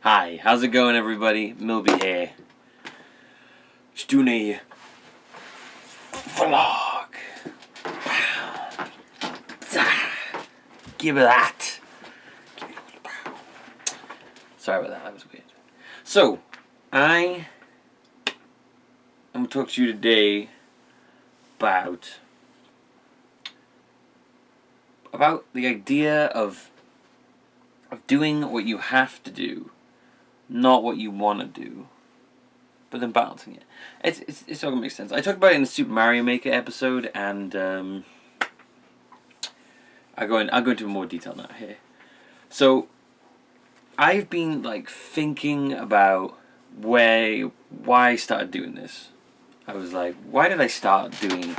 Hi, how's it going, everybody? Milby here. Just doing a vlog. Give it that. Sorry about that was weird. So, I'm going to talk to you today about the idea of doing what you have to do, not what you want to do, but then balancing it. It's all gonna make sense. I talked about it in the Super Mario Maker episode, and I'll go into more detail now here. So I've been thinking about why I started doing this. I was like, why did I start doing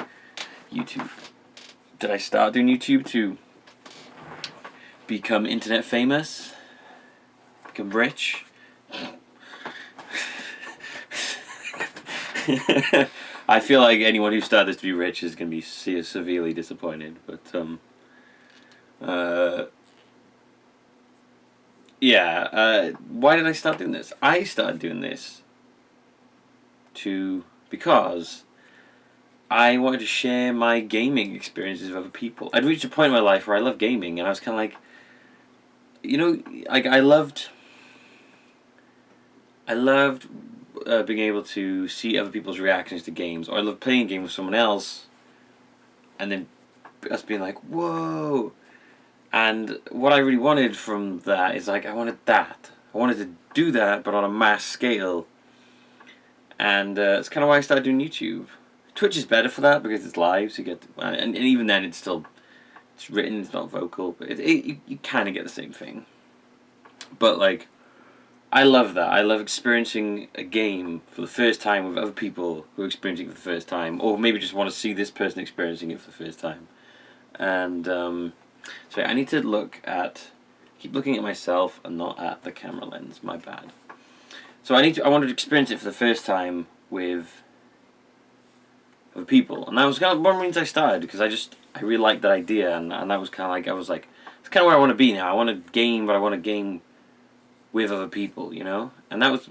YouTube? Did I start doing YouTube to become internet famous? Become rich? I feel like anyone who started this to be rich is going to be severely disappointed. But why did I start doing this? I started doing this because I wanted to share my gaming experiences with other people. I'd reached a point in my life where I loved gaming, and I was kind of like, I loved being able to see other people's reactions to games, or I love playing a game with someone else, and then us being like, whoa. And what I really wanted from that is I wanted that. I wanted to do that, but on a mass scale. And it's kind of why I started doing YouTube. Twitch is better for that because it's live, so you get and even then it's written, it's not vocal, but you kind of get the same thing. But I love that. I love experiencing a game for the first time with other people who are experiencing it for the first time, or maybe just want to see this person experiencing it for the first time. And so I need to keep looking at myself and not at the camera lens. My bad. So I wanted to experience it for the first time with other people, and that was kind of one reason I started, because I really liked that idea, and that was kind of it's kind of where I want to be now. I want to game, but I want to game with other people, and that was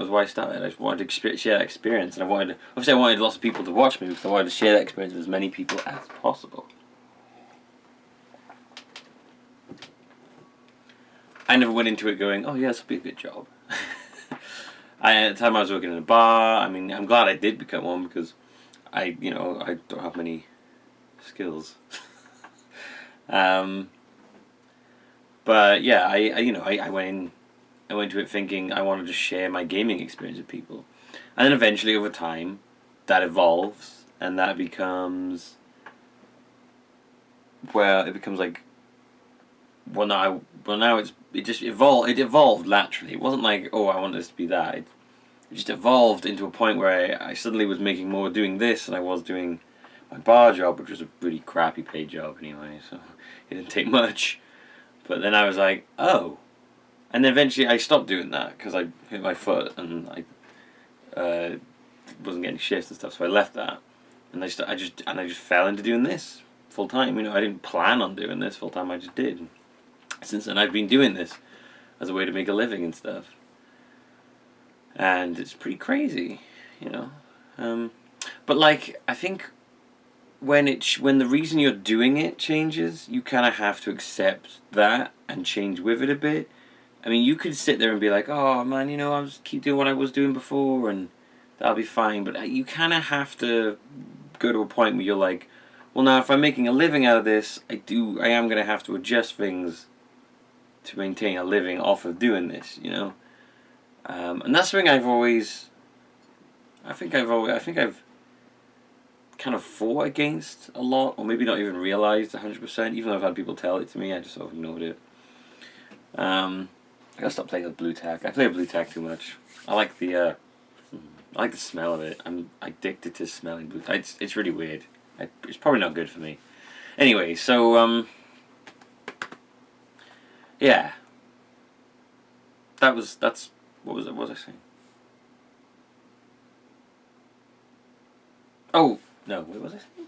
why I started. I just wanted to share that experience, and I wanted lots of people to watch me because I wanted to share that experience with as many people as possible. I never went into it going, oh yeah, this will be a good job. At the time I was working in a bar. I mean, I'm glad I did become one, because I don't have many skills. But yeah, I went into it thinking I wanted to share my gaming experience with people, and then eventually over time, that evolves, and that becomes it just evolved. It evolved naturally. It wasn't like, oh, I want this to be that. It just evolved into a point where I suddenly was making more doing this than I was doing my bar job, which was a really crappy paid job anyway, so it didn't take much. But then I was like, oh. And then eventually I stopped doing that because I hit my foot and I wasn't getting shifts and stuff, so I left that. And I just fell into doing this full time. I didn't plan on doing this full time, I just did. Since then I've been doing this as a way to make a living and stuff. And it's pretty crazy, But I think when the reason you're doing it changes, you kind of have to accept that and change with it a bit. I mean, you could sit there and be like, oh man, I'll just keep doing what I was doing before and that'll be fine. But you kind of have to go to a point where you're like, well, now if I'm making a living out of this, I am going to have to adjust things to maintain a living off of doing this, and that's something I think I've kind of fought against a lot, or maybe not even realized 100%. Even though I've had people tell it to me, I just sort of ignored it. I gotta stop playing with blue tack. I play with blue tack too much. I like the smell of it. I'm addicted to smelling blue tack. It's really weird. It's probably not good for me. Anyway, so yeah. What was I saying? Oh, no, what was I saying?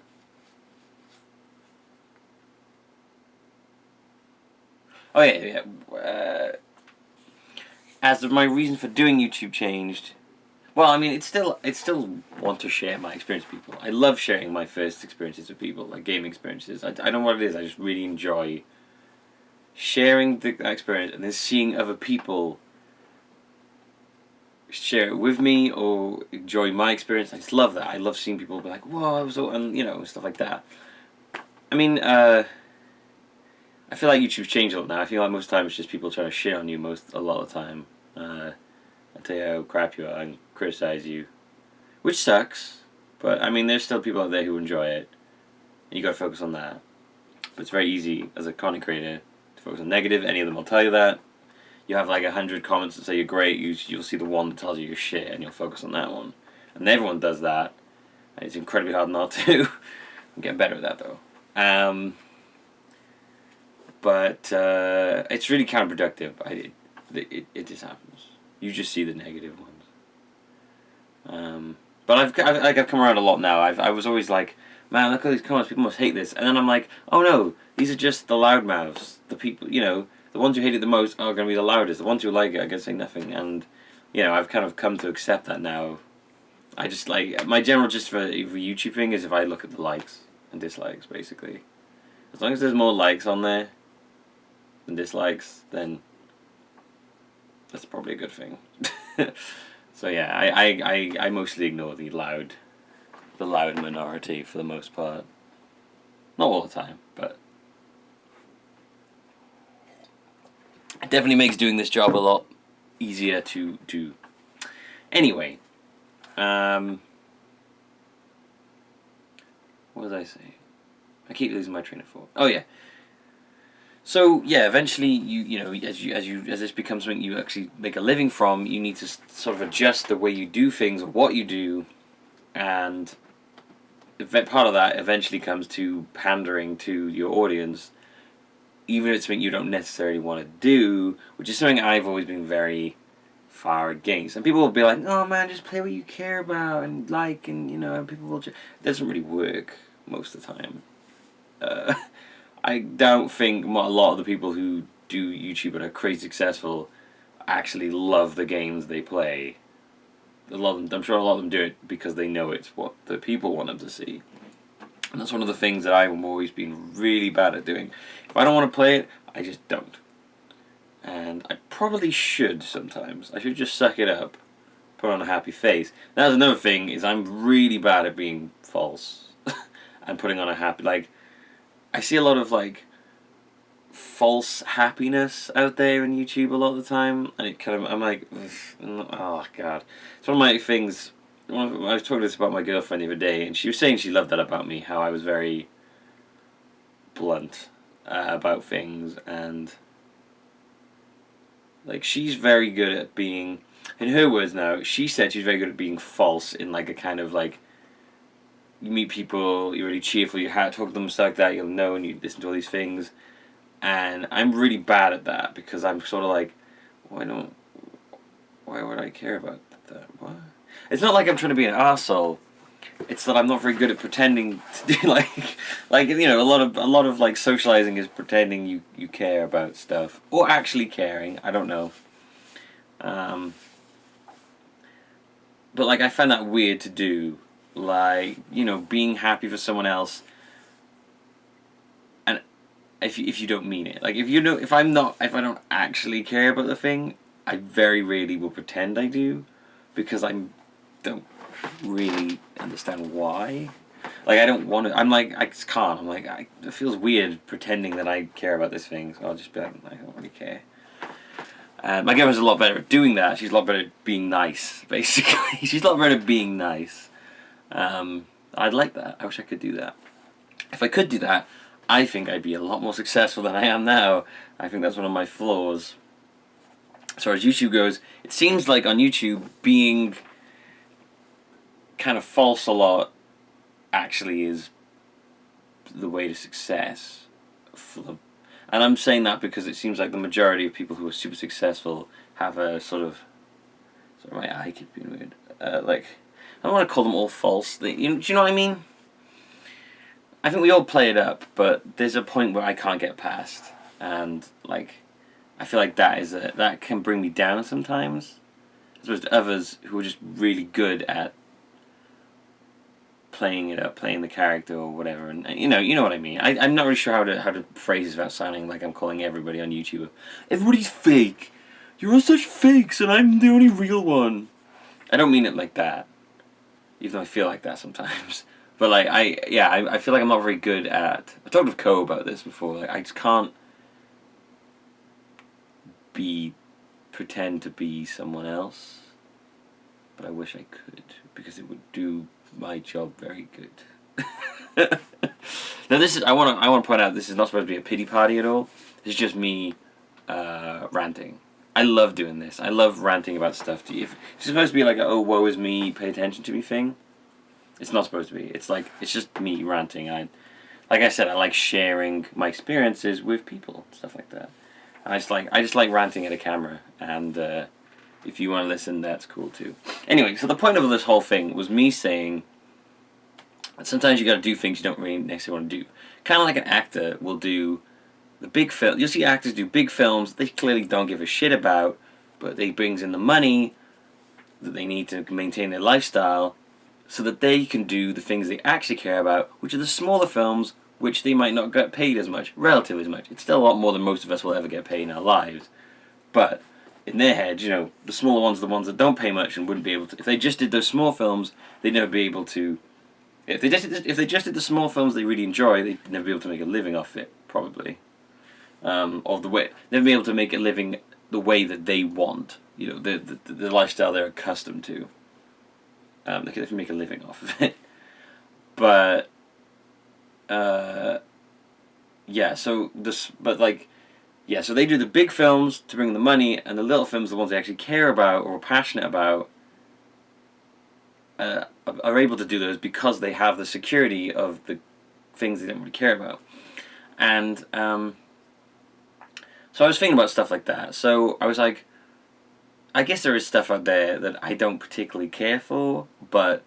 Oh yeah. as my reason for doing YouTube changed, well, I mean, it's still want to share my experience with people. I love sharing my first experiences with people, like gaming experiences. I don't know what it is. I just really enjoy sharing the experience and then seeing other people share it with me or enjoy my experience. I just love that. I love seeing people be like, "Whoa, I was," and stuff like that. I mean, I feel like YouTube's changed a lot now. I feel like most of the time it's just people trying to shit on you a lot of the time. I tell you how crap you are and criticize you, which sucks. But I mean, there's still people out there who enjoy it, and you gotta focus on that. But it's very easy as a content creator to focus on negative. Any of them will tell you that. You have like 100 comments that say you're great. You'll see the one that tells you you're shit, and you'll focus on that one. And everyone does that. And it's incredibly hard not to. I'm getting better at that though. But it's really counterproductive. It just happens. You just see the negative ones. But I've come around a lot now. I was always like, man, look at these comments. People must hate this. And then I'm like, oh no, these are just the loudmouths. The people, the ones who hate it the most are going to be the loudest. The ones who like it are going to say nothing. And I've kind of come to accept that now. I just like my general gist for YouTube thing is if I look at the likes and dislikes, basically. As long as there's more likes on there than dislikes, then that's probably a good thing. So yeah, I mostly ignore the loud minority for the most part. Not all the time, but it definitely makes doing this job a lot easier to do. Anyway, what was I saying? I keep losing my train of thought. Oh yeah. So yeah, eventually as this becomes something you actually make a living from, you need to sort of adjust the way you do things or what you do, and part of that eventually comes to pandering to your audience, even if it's something you don't necessarily want to do, which is something I've always been very far against. And people will be like, "Oh man, just play what you care about and like," and and people will. It doesn't really work most of the time. I don't think a lot of the people who do YouTube and are crazy successful actually love the games they play. I'm sure a lot of them do it because they know it's what the people want them to see. And that's one of the things that I've always been really bad at doing. If I don't want to play it, I just don't. And I probably should sometimes. I should just suck it up, put on a happy face. That's another thing, is I'm really bad at being false and putting on a happy, I see a lot of false happiness out there in YouTube a lot of the time, and it kind of I'm like, oh god. It's one of my things. I was talking this about my girlfriend the other day, and she was saying she loved that about me, how I was very blunt about things, and she's very good at being. In her words now, she said she's very good at being false in a kind of you meet people, you're really cheerful, you talk to them stuff like that, you'll know, and you listen to all these things. And I'm really bad at that because I'm sort of why would I care about that? What? It's not like I'm trying to be an arsehole. It's that I'm not very good at pretending to do a lot of socializing is pretending you care about stuff or actually caring. I don't know. But I find that weird to do. Being happy for someone else, and if you don't mean it, if I don't actually care about the thing, I very rarely will pretend I do, because I don't really understand why. I don't want to. I just can't. It feels weird pretending that I care about this thing, so I'll just be like, I don't really care. My girlfriend's a lot better at doing that. She's a lot better at being nice, basically. She's a lot better at being nice. I'd like that. I wish I could do that. If I could do that, I think I'd be a lot more successful than I am now. I think that's one of my flaws. As far as YouTube goes, it seems like on YouTube, being kind of false a lot actually is the way to success. And I'm saying that because it seems like the majority of people who are super successful have a sort of... Sorry, my eye keeps being weird. I don't want to call them all false. Do you know what I mean? I think we all play it up, but there's a point where I can't get past. And, I feel like that can bring me down sometimes, as opposed to others who are just really good at playing it up, playing the character or whatever, and you know what I mean. I'm not really sure how to phrase this without sounding like I'm calling everybody on YouTube. Everybody's fake. You're all such fakes, and I'm the only real one. I don't mean it like that, even though I feel like that sometimes. But like I feel like I'm not very good at. I talked with Co about this before. Like I just can't pretend to be someone else, but I wish I could because it would do my job very good. Now this is I want to point out this is not supposed to be a pity party at all. It's just me ranting. I love doing this. I love ranting about stuff. If it's supposed to be like a, oh woe is me, pay attention to me thing, it's not supposed to be. It's like it's just me ranting. Like I said, I like sharing my experiences with people, stuff like that. I just like ranting at a camera, and if you want to listen, that's cool too. Anyway, so the point of this whole thing was me saying that sometimes you got to do things you don't really necessarily want to do. Kind of like an actor will do the big film. You'll see actors do big films they clearly don't give a shit about, but they brings in the money that they need to maintain their lifestyle, so that they can do the things they actually care about, which are the smaller films, which they might not get paid as much, relatively as much. It's still a lot more than most of us will ever get paid in our lives, but in their heads, you know, the smaller ones are the ones that don't pay much and wouldn't be able to. If they just did those small films, they'd never be able to. If they just did the small films they really enjoy, they'd never be able to make a living off it, probably. Of the way never be able to make a living the way that they want. You know, the lifestyle they're accustomed to. They can make a living off of it, but yeah. So so they do the big films to bring the money, and the little films, the ones they actually care about or are passionate about, are able to do those because they have the security of the things they don't really care about. And so I was thinking about stuff like that. So I was like, I guess there is stuff out there that I don't particularly care for, but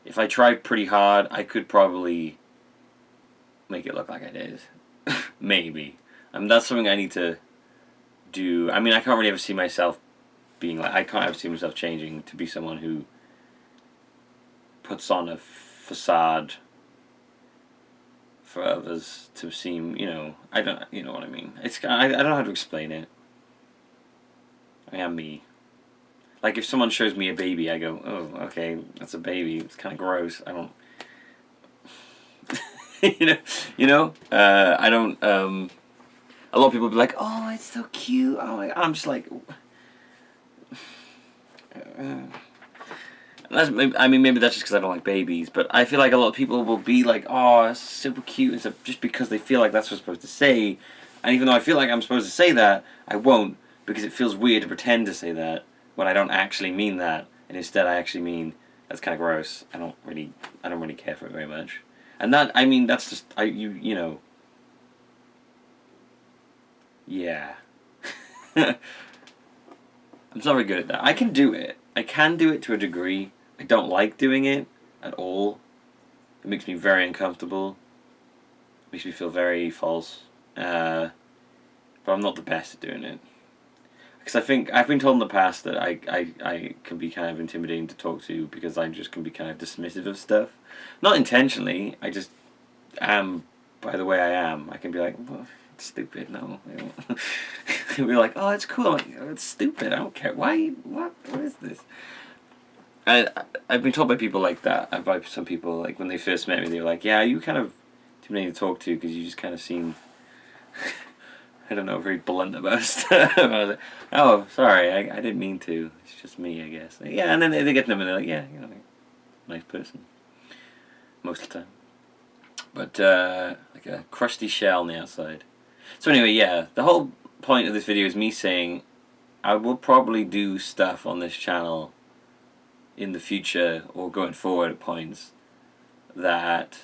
if I tried pretty hard, I could probably make it look like I did. Maybe. I mean, that's something I need to do. I mean, I can't really ever see myself being like, I can't ever see myself changing to be someone who puts on a facade for others to seem, you know what I mean. I don't know how to explain it. I am me. Like if someone shows me a baby, I go, oh, okay, that's a baby. It's kind of gross. I don't, I don't. A lot of people will be like, oh, it's so cute. Oh, I'm just like. Maybe that's just because I don't like babies, but I feel like a lot of people will be like, oh, it's super cute, and stuff, just because they feel like that's what I'm supposed to say. And even though I feel like I'm supposed to say that, I won't, because it feels weird to pretend to say that when I don't actually mean that, and instead I actually mean that's kind of gross. I don't really care for it very much. And that, I mean, that's just yeah. I'm not very good at that. I can do it. I can do it to a degree. I don't like doing it at all. It makes me very uncomfortable. It makes me feel very false. But I'm not the best at doing it. Because I think I've been told in the past that I can be kind of intimidating to talk to because I just can be kind of dismissive of stuff. Not intentionally. I just am by the way I am. I can be like, well, it's stupid. No. Be like, oh, it's cool. Like, oh, it's stupid. I don't care. Why? What is this? I've been told by people like that. By some people, like when they first met me, they were like, yeah, you kind of intimidating to talk to because you just kind of seem, I don't know, very blunt about stuff. I was like, oh, sorry, I didn't mean to. It's just me, I guess. Like, yeah, and then they get to them and they're like, yeah, nice person. Most of the time. But like a crusty shell on the outside. So anyway, yeah, the whole point of this video is me saying I will probably do stuff on this channel in the future or going forward at points that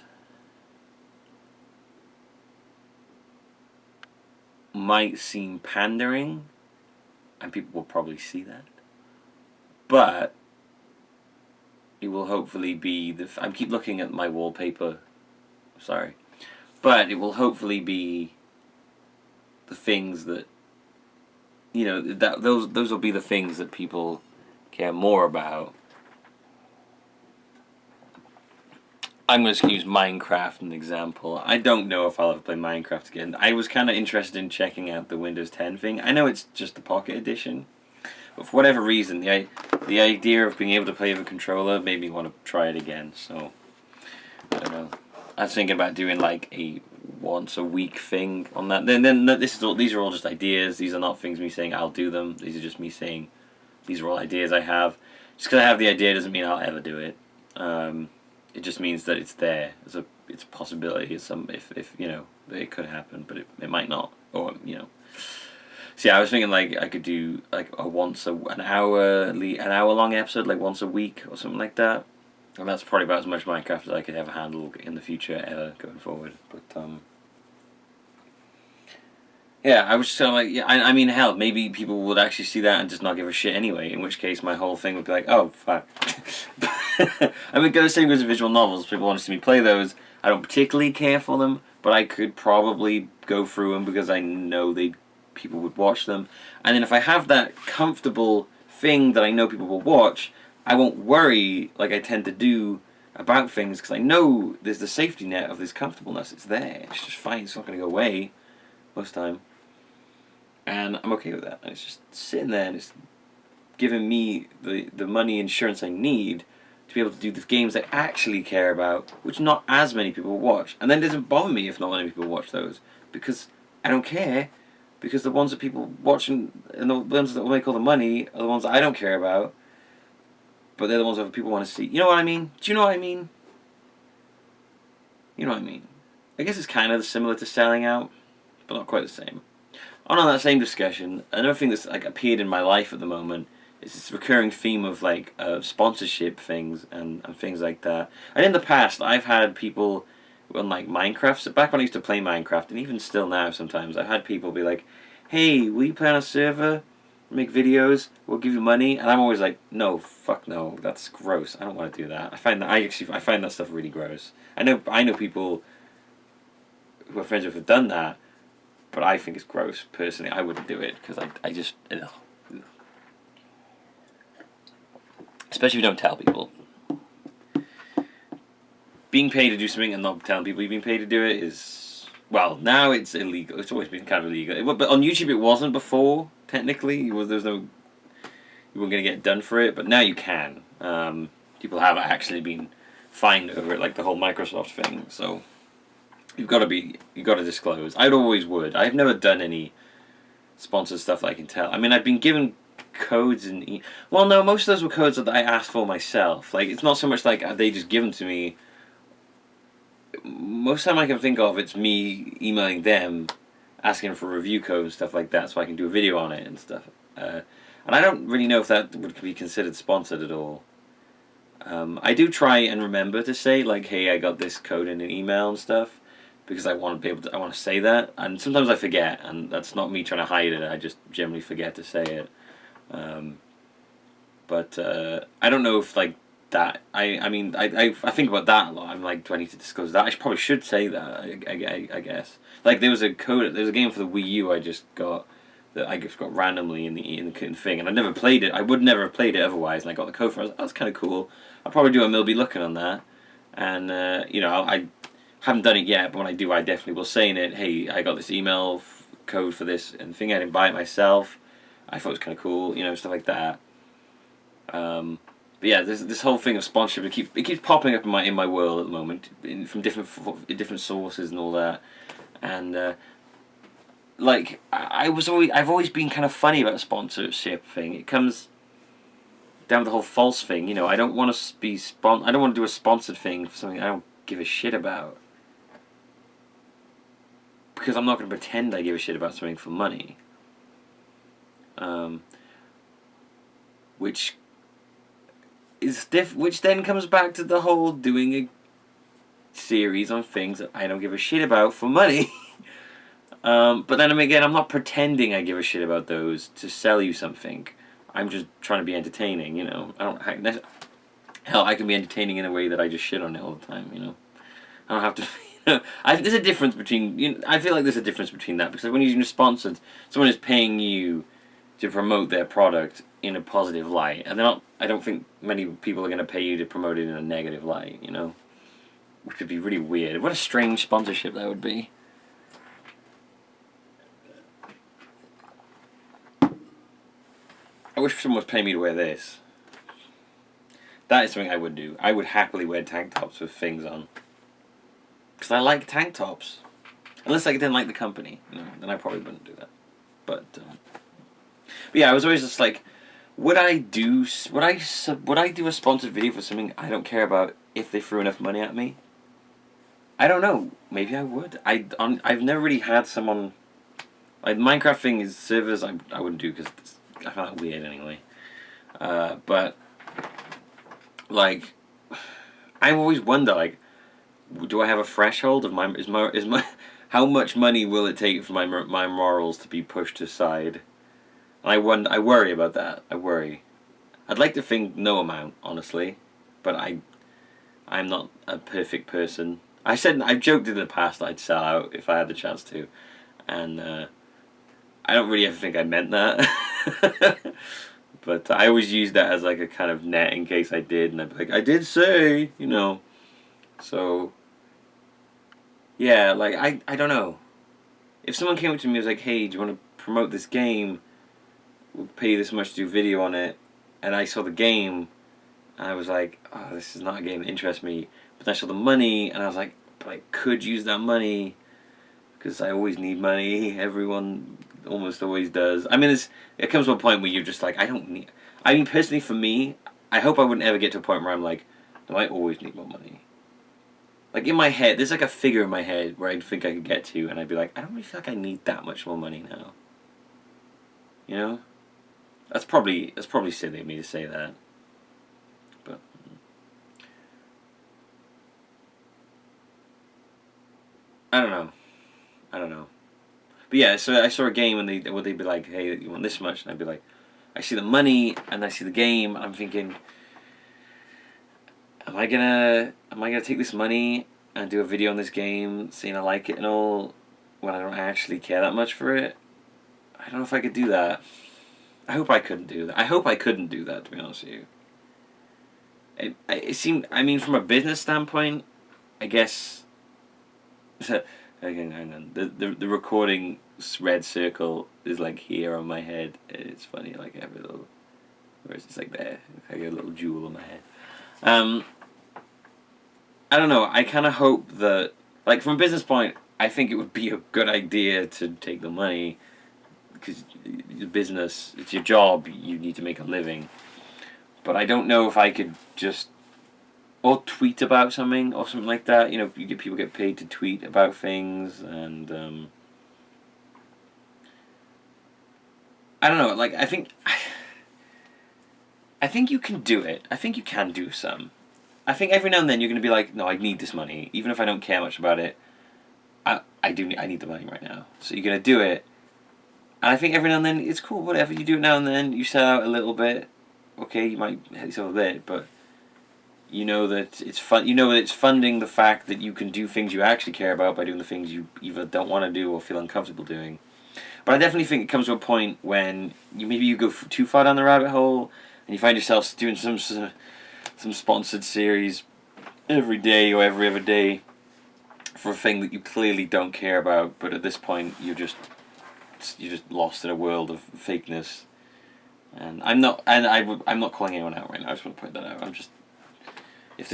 might seem pandering, and people will probably see that, but it will hopefully be I keep looking at my wallpaper, but it will hopefully be the things that you know, that those will be the things that people care more about. I'm going to use Minecraft as an example. I don't know if I'll ever play Minecraft again. I was kind of interested in checking out the Windows 10 thing. I know it's just the Pocket Edition, but for whatever reason, the idea of being able to play with a controller made me want to try it again. So I don't know. I was thinking about doing like a once a week thing on that. Then these are all just ideas. These are not things me saying I'll do them. These are just me saying these are all ideas I have. Just because I have the idea doesn't mean I'll ever do it. It just means that it's there. It's a possibility. If you know, it could happen, but it might not. Or you know. So yeah, I was thinking like I could do like an hour long episode, like once a week or something like that. And that's probably about as much Minecraft as I could ever handle in the future, ever going forward. But yeah, I was just like, yeah, I mean, hell, maybe people would actually see that and just not give a shit anyway. In which case, my whole thing would be like, oh fuck. I mean, the same goes with visual novels. People want to see me play those. I don't particularly care for them, but I could probably go through them because I know people would watch them. And then if I have that comfortable thing that I know people will watch, I won't worry like I tend to do about things because I know there's the safety net of this comfortableness. It's there. It's just fine. It's not going to go away most time. And I'm okay with that. And it's just sitting there and it's giving me the money insurance I need to be able to do the games I actually care about, which not as many people watch. And then it doesn't bother me if not many people watch those, because I don't care, because the ones that people watch and the ones that will make all the money are the ones that I don't care about, but they're the ones that people want to see. You know what I mean? Do you know what I mean? You know what I mean? I guess it's kind of similar to selling out, but not quite the same. On that same discussion, another thing that's like appeared in my life at the moment is this recurring theme of like sponsorship things and things like that. And in the past, I've had people on like Minecraft. So back when I used to play Minecraft, and even still now, sometimes I've had people be like, "Hey, will you play on a server? Make videos? We'll give you money." And I'm always like, "No, fuck no, that's gross. I don't want to do that." I find that stuff really gross. I know people who are friends with have done that. But I think it's gross, personally. I wouldn't do it, because I just... Ugh. Especially if you don't tell people. Being paid to do something and not telling people you've been paid to do it is... Well, now it's illegal. It's always been kind of illegal. But on YouTube it wasn't before, technically. There was no... You weren't going to get done for it, but now you can. People have actually been fined over it, like the whole Microsoft thing, so... You've got to disclose. I always would. I've never done any sponsored stuff that I can tell. I mean, I've been given codes and... Well, no, most of those were codes that I asked for myself. Like, it's not so much like they just give them to me. Most time I can think of, it's me emailing them, asking for a review code and stuff like that, so I can do a video on it and stuff. And I don't really know if that would be considered sponsored at all. I do try and remember to say, like, hey, I got this code in an email and stuff. Because I want to say that, and sometimes I forget, and that's not me trying to hide it. I just generally forget to say it. But I don't know if like that. I mean I think about that a lot. I'm like, do I need to disclose that? I probably should say that. I guess. Like there was a game for the Wii U I just got that I just got randomly in the thing, and I never played it. I would never have played it otherwise, and I got the code for it. I was like, that's kind of cool. I'll probably do a Milby looking on that, and you know I haven't done it yet, but when I do, I definitely will say in it, hey, I got this email code for this and thing. I didn't buy it myself. I thought it was kind of cool, you know, stuff like that. But yeah, this whole thing of sponsorship, it keeps popping up in my world at the moment, from different sources and all that. And like I've always been kind of funny about the sponsorship thing. It comes down to the whole false thing, you know. I don't want to I don't want to do a sponsored thing for something I don't give a shit about. Because I'm not going to pretend I give a shit about something for money. Which then comes back to the whole doing a series on things that I don't give a shit about for money. But then again, I'm not pretending I give a shit about those to sell you something. I'm just trying to be entertaining, you know. Hell, I can be entertaining in a way that I just shit on it all the time, you know. I don't have to... there's a difference between... I feel like there's a difference between that, because when you're sponsored, someone is paying you to promote their product in a positive light, and they're not. I don't think many people are going to pay you to promote it in a negative light. You know, which would be really weird. What a strange sponsorship that would be. I wish someone was paying me to wear this. That is something I would do. I would happily wear tank tops with things on. Because I like tank tops. Unless I didn't like the company, you know, then I probably wouldn't do that. But yeah, I was always just like, would I do a sponsored video for something I don't care about if they threw enough money at me? I don't know. Maybe I would. I've never really had someone like Minecraft thing is servers. I wouldn't do because I find that weird anyway. But like, I always wonder like, do I have a threshold of my how much money will it take for my morals to be pushed aside? And I worry about that. I worry. I'd like to think no amount, honestly, but I'm not a perfect person. I've joked in the past that I'd sell out if I had the chance to, and I don't really ever think I meant that. But I always use that as like a kind of net in case I did, and I'd be like, I did say, you know. So, yeah, like, I don't know. If someone came up to me and was like, hey, do you want to promote this game? We'll pay you this much to do video on it. And I saw the game, and I was like, oh, this is not a game that interests me. But then I saw the money, and I was like, but I could use that money, because I always need money. Everyone almost always does. I mean, it comes to a point where you're just like, I don't need... I mean, personally, for me, I hope I wouldn't ever get to a point where I'm like, no, I always need more money. Like, in my head, there's like a figure in my head where I think I could get to, and I'd be like, I don't really feel like I need that much more money now. You know? That's probably silly of me to say that. But... I don't know. But yeah, so I saw a game and they'd be like, hey, you want this much? And I'd be like, I see the money and I see the game and I'm thinking, am I gonna take this money and do a video on this game saying I like it and all when I don't actually care that much for it? I don't know if I could do that. I hope I couldn't do that. To be honest with you. It seemed, I mean, from a business standpoint, I guess. Hang on. The recording red circle is like here on my head. It's funny, like every little, whereas it's like there, I get a little jewel on my head. I don't know. I kind of hope that, like, from a business point, I think it would be a good idea to take the money, because the business, it's your job. You need to make a living. But I don't know if I could just, or tweet about something or something like that. You know, people get paid to tweet about things, and I don't know. Like, I think you can do it. I think you can do some. I think every now and then you're going to be like, no, I need this money, even if I don't care much about it. I need the money right now. So you're going to do it. And I think every now and then it's cool. Whatever, you do it now and then. You sell out a little bit. Okay, you might hit yourself a bit, but you know that it's fun. You know that it's funding the fact that you can do things you actually care about by doing the things you either don't want to do or feel uncomfortable doing. But I definitely think it comes to a point when you go too far down the rabbit hole and you find yourself doing some sponsored series every day or every other day for a thing that you clearly don't care about. But at this point, you're just lost in a world of fakeness. And I'm not calling anyone out right now. I just want to point that out. I'm just, if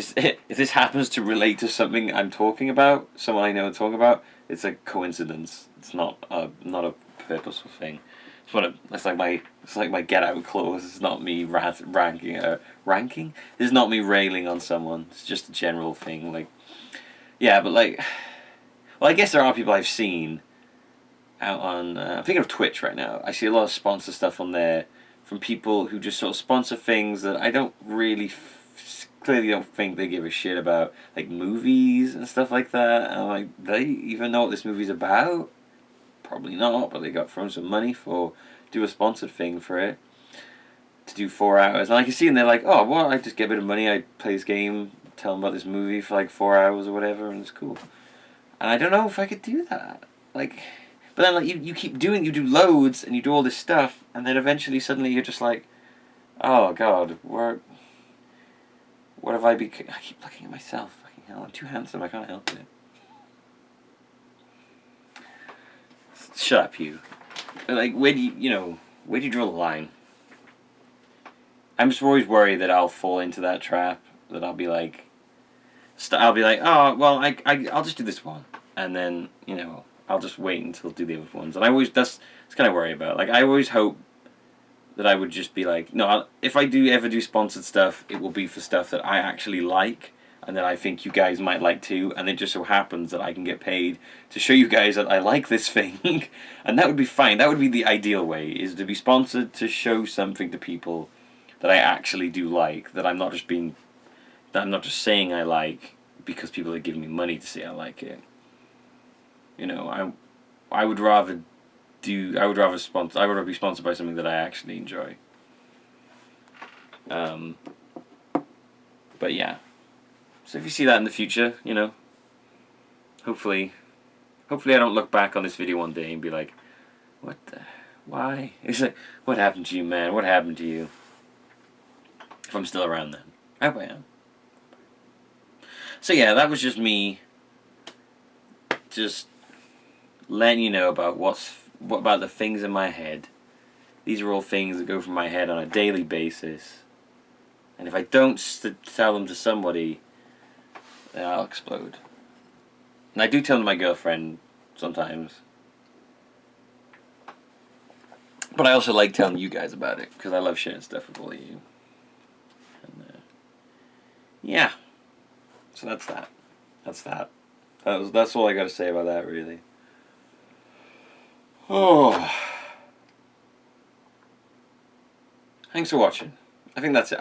this happens to relate to something I'm talking about, someone I know I'm talking about, it's a coincidence. It's not a purposeful thing. It's like my get out clause. It's not me ranking. It's not me railing on someone. It's just a general thing. Like, yeah, but like, well, I guess there are people I've seen out on. I'm thinking of Twitch right now. I see a lot of sponsor stuff on there from people who just sort of sponsor things that I don't really clearly don't think they give a shit about, like movies and stuff like that. And I'm like, they even know what this movie's about? Probably not, but they got thrown some money do a sponsored thing for it to do 4 hours. And I can see, and they're like, oh, well, I just get a bit of money, I play this game, tell them about this movie for like 4 hours or whatever, and it's cool. And I don't know if I could do that. Like, but But then like you you do loads and you do all this stuff, and then eventually suddenly you're just like, oh god, what have I become? I keep looking at myself. Fucking hell, I'm too handsome. I can't help it. Shut up, you. Like, where do where do you draw the line? I'm just always worried that I'll fall into that trap. That I'll be like, oh well, I'll just do this one, and then I'll just wait until do the other ones. And that's kind of worry about. Like, I always hope that I would just be like, no, if I do ever do sponsored stuff, it will be for stuff that I actually like and that I think you guys might like too, and it just so happens that I can get paid to show you guys that I like this thing, and that would be fine. That would be the ideal way, is to be sponsored to show something to people that I actually do like, that I'm not just saying I like because people are giving me money to say I like it. I would rather be sponsored by something that I actually enjoy. But yeah. So if you see that in the future, hopefully I don't look back on this video one day and be like, why? It's like, what happened to you, man? What happened to you? If I'm still around then. I hope I am. So yeah, that was just me just letting you know about about the things in my head. These are all things that go through my head on a daily basis. And if I don't tell them to somebody, then I'll explode. And I do tell them to my girlfriend sometimes. But I also like telling you guys about it, because I love sharing stuff with all of you. And, yeah. So that's that. That's all I got to say about that, really. Oh. Thanks for watching. I think that's it.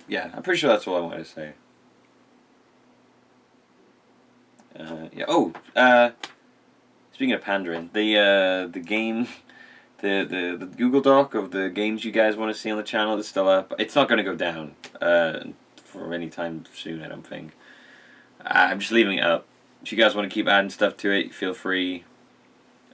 Yeah, I'm pretty sure that's all I wanted to say. Yeah. Oh, speaking of pandering, the game, the Google Doc of the games you guys want to see on the channel is still up. It's not going to go down for any time soon, I don't think. I'm just leaving it up. If you guys want to keep adding stuff to it, feel free.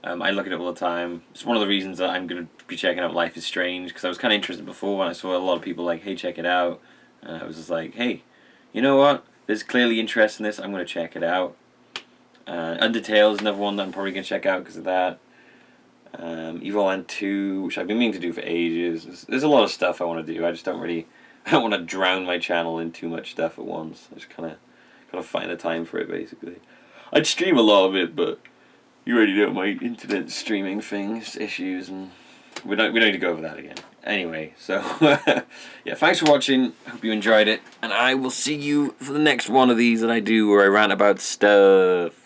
I look at it all the time. It's one of the reasons that I'm going to be checking out Life is Strange, because I was kind of interested before when I saw a lot of people like, hey, check it out. And I was just like, hey, you know what? There's clearly interest in this. I'm going to check it out. Undertale is another one that I'm probably going to check out because of that. Evil Land 2, which I've been meaning to do for ages. There's a lot of stuff I want to do. I just don't want to drown my channel in too much stuff at once. I just kind of got to find the time for it, basically. I'd stream a lot of it, but you already know my internet streaming issues, and we don't need to go over that again. Anyway, so yeah, thanks for watching. Hope you enjoyed it, and I will see you for the next one of these that I do where I rant about stuff.